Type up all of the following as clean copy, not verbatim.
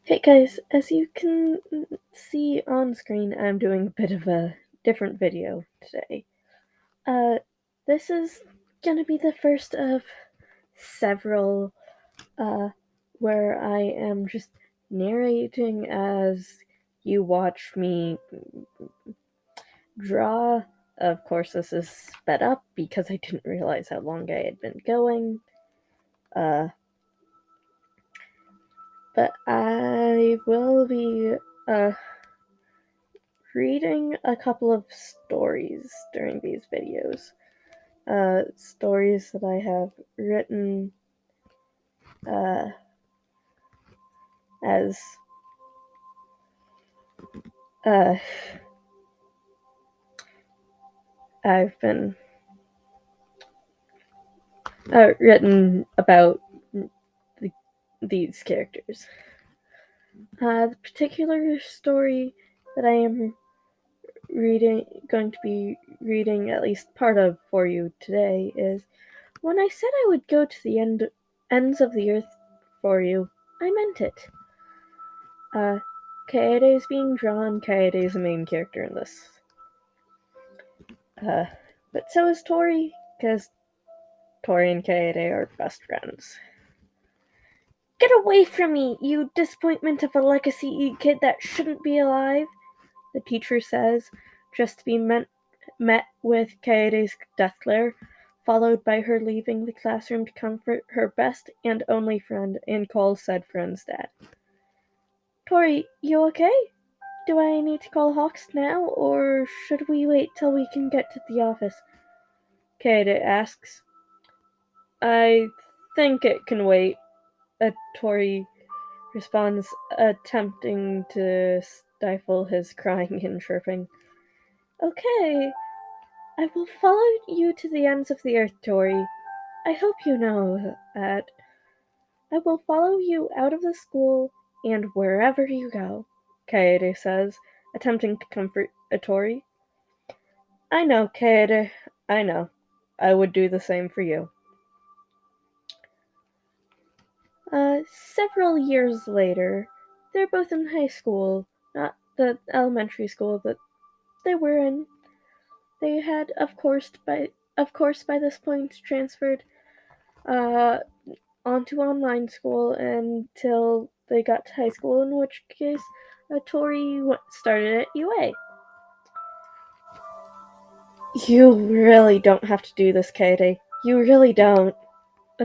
Hey guys, as you can see on screen, I'm doing a bit of a different video today. Uh, this is gonna be the first of several, where I am just narrating as you watch me draw. Of course, this is sped up because I didn't realize how long I had been going. But I will be, reading a couple of stories during these videos. Stories that I have written as uh, I've been written about these characters. The particular story that I am going to be reading at least part of for you today is when I said I would go to the ends of the earth for you, I meant it. Kaede is being drawn. Kaede is the main character in this. But so is Tori, because Tori and Kaede are best friends. Get away from me, you disappointment of a legacy kid that shouldn't be alive, the teacher says, just to be met with Kaede's death glare, followed by her leaving the classroom to comfort her best and only friend and call said friend's dad. Tori, you okay? Do I need to call Hawks now, or should we wait till we can get to the office? Kaede asks. I think it can wait, Tori responds, attempting to stifle his crying and chirping. Okay, I will follow you to the ends of the earth, Tori. I hope you know that. I will follow you out of the school and wherever you go, Kaede says, attempting to comfort Tori. I know, Kaede. I know. I would do the same for you. Several years later, they're both in high school, not the elementary school that they were in. They had, of course, by this point, transferred onto online school until they got to high school, in which case Tori started at UA. You really don't have to do this, Kaede. You really don't,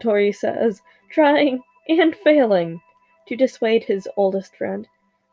Tori says, trying and failing to dissuade his oldest friend.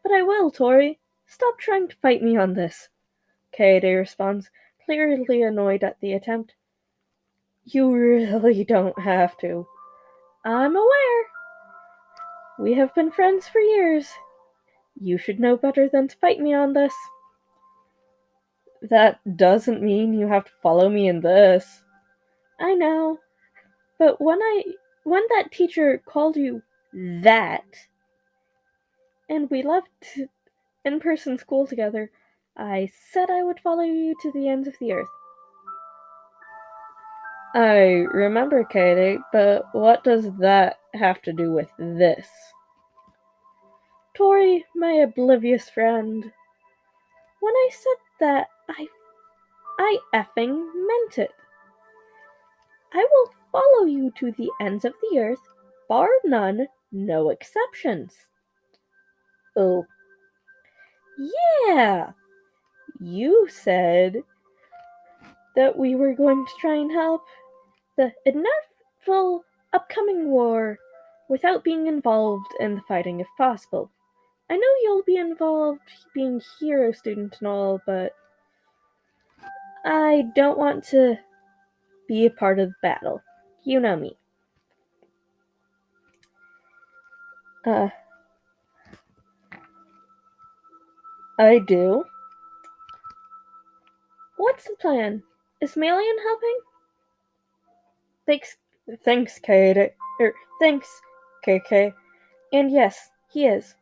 But I will, Tori. Stop trying to fight me on this, Kaede responds, clearly annoyed at the attempt. You really don't have to. I'm aware. We have been friends for years. You should know better than to fight me on this. That doesn't mean you have to follow me in this. I know. But when that teacher called you that, and we left in-person school together, I said I would follow you to the ends of the earth. I remember, Kaede, but what does that have to do with this? Tori, my oblivious friend. When I said that, I effing meant it. I will follow you to the ends of the earth, bar none, no exceptions. Oh. Yeah! You said that we were going to try and help the inevitable upcoming war without being involved in the fighting if possible. I know you'll be involved being hero student and all, but I don't want to be a part of the battle. You know me. I do. What's the plan? Is Malian helping? Thanks, Kaede. Thanks, KK. And yes, he is.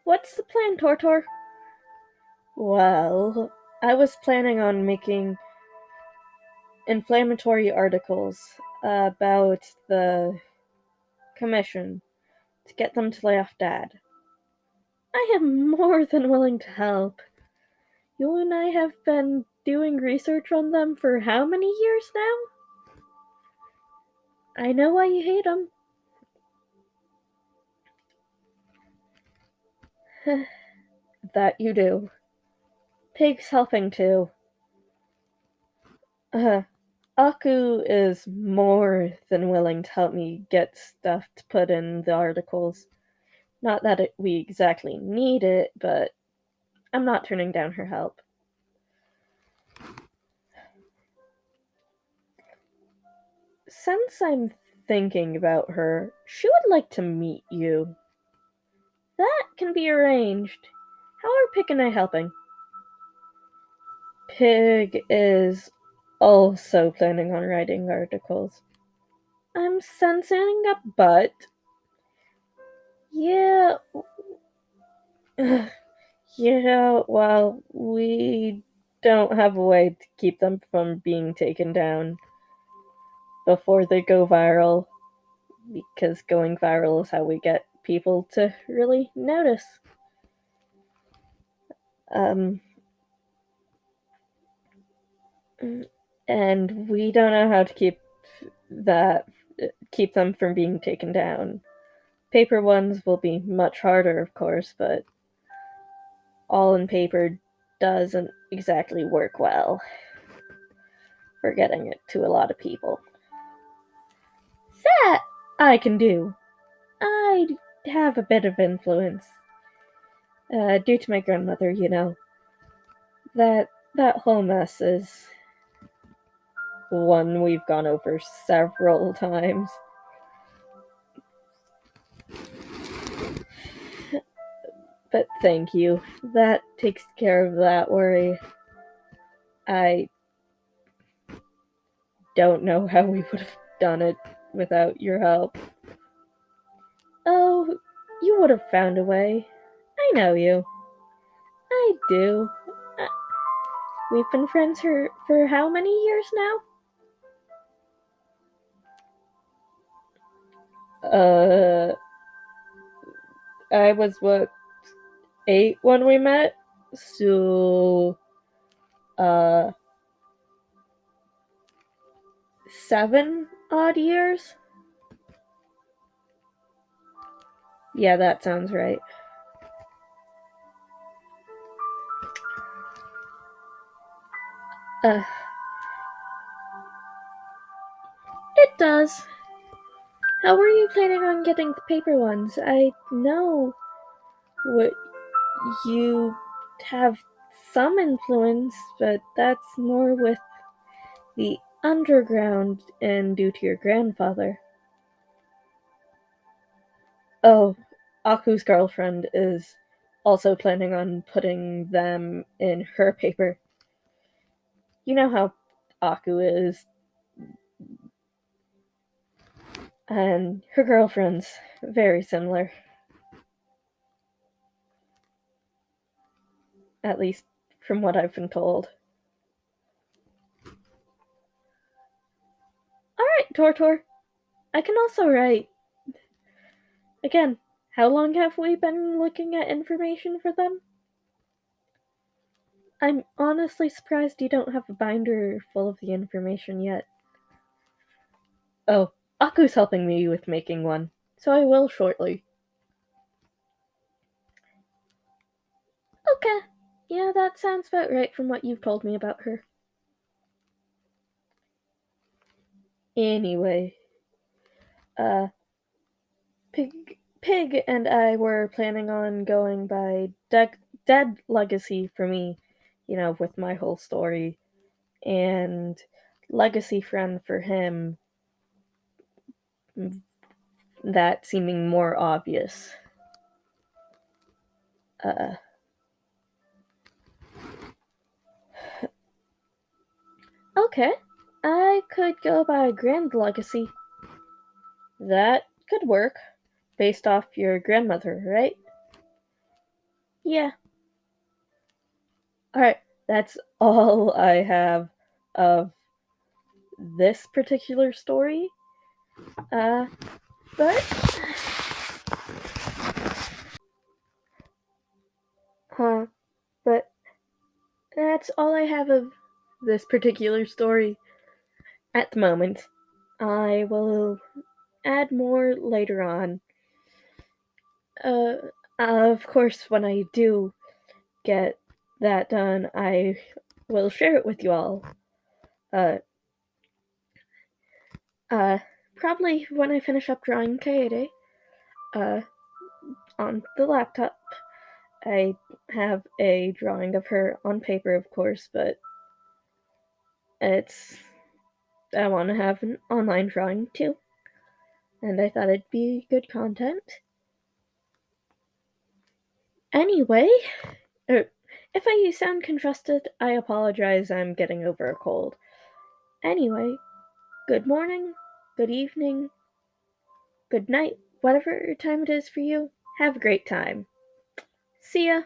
What's the plan, Tortor? Well, I was planning on making inflammatory articles about the commission to get them to lay off Dad. I am more than willing to help. You and I have been doing research on them for how many years now? I know why you hate them. That you do. Pig's helping too. Aku is more than willing to help me get stuff to put in the articles. Not that we exactly need it, but I'm not turning down her help. Since I'm thinking about her, she would like to meet you. That can be arranged. How are Pig and I helping? Pig is also planning on writing articles. I'm sensing a but. Yeah. Yeah, well, we don't have a way to keep them from being taken down before they go viral, because going viral is how we get people to really notice. Um, and we don't know how to that keep them from being taken down. Paper ones will be much harder, of course, but all in paper doesn't exactly work well for getting it to a lot of people. That I can do. I have a bit of influence. Due to my grandmother, you know. That whole mess is one we've gone over several times. But thank you. That takes care of that worry. I don't know how we would have done it without your help. Oh, you would have found a way. I know you. I do. Uh, we've been friends for how many years now? I was what, 8 when we met? So, uh, 7 odd years? Yeah, that sounds right. Uh, it does. How are you planning on getting the paper ones? I know what you have some influence, but that's more with the underground and due to your grandfather. Oh, Aku's girlfriend is also planning on putting them in her paper. You know how Aku is, and her girlfriend's very similar. At least from what I've been told. Alright, Tortor. I can also write. Again, how long have we been looking at information for them? I'm honestly surprised you don't have a binder full of the information yet. Oh, Aku's helping me with making one, so I will shortly. Okay. Yeah, that sounds about right from what you've told me about her. Anyway, uh, Pig and I were planning on going by Dead Legacy for me, you know, with my whole story, and Legacy Friend for him, that seeming more obvious. Uh, okay, I could go by Grand Legacy. That could work, based off your grandmother, right? Yeah. Alright, that's all I have of this particular story. But Huh, but that's all I have of this particular story at the moment. I will add more later on. Uh, of course, when I do get that done, I will share it with you all. Uh, uh, Probably when I finish up drawing Kaede, uh, on the laptop. I have a drawing of her on paper, of course, but it's I want to have an online drawing too, and I thought it'd be good content. Anyway, er, if I sound congested, I apologize. I'm getting over a cold. Anyway, good morning, good evening, good night, whatever time it is for you. Have a great time. See ya.